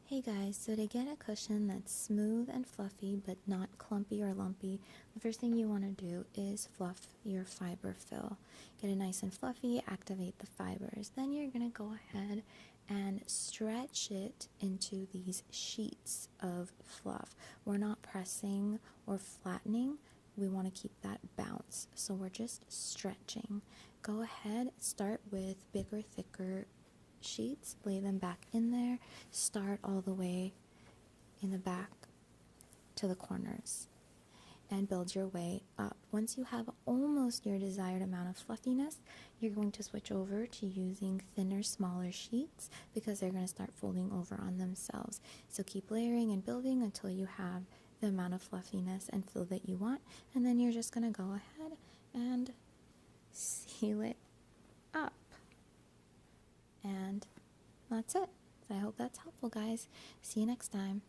Hey guys, so to get a cushion that's smooth and fluffy but not clumpy or lumpy, the first thing you want to do is fluff your fiber fill. Get it nice and fluffy, activate the fibers. Then you're going to go ahead and stretch it into these sheets of fluff. We're not pressing or flattening. We want to keep that bounce. So we're just stretching. Go ahead, start with bigger, thicker sheets, lay them back in there, start all the way in the back to the corners, and build your way up. Once you have almost your desired amount of fluffiness, you're going to switch over to using thinner, smaller sheets because they're going to start folding over on themselves. So keep layering and building until you have the amount of fluffiness and fill that you want, and then you're just going to go ahead and seal it up. And that's it. So I hope that's helpful, guys. See you next time.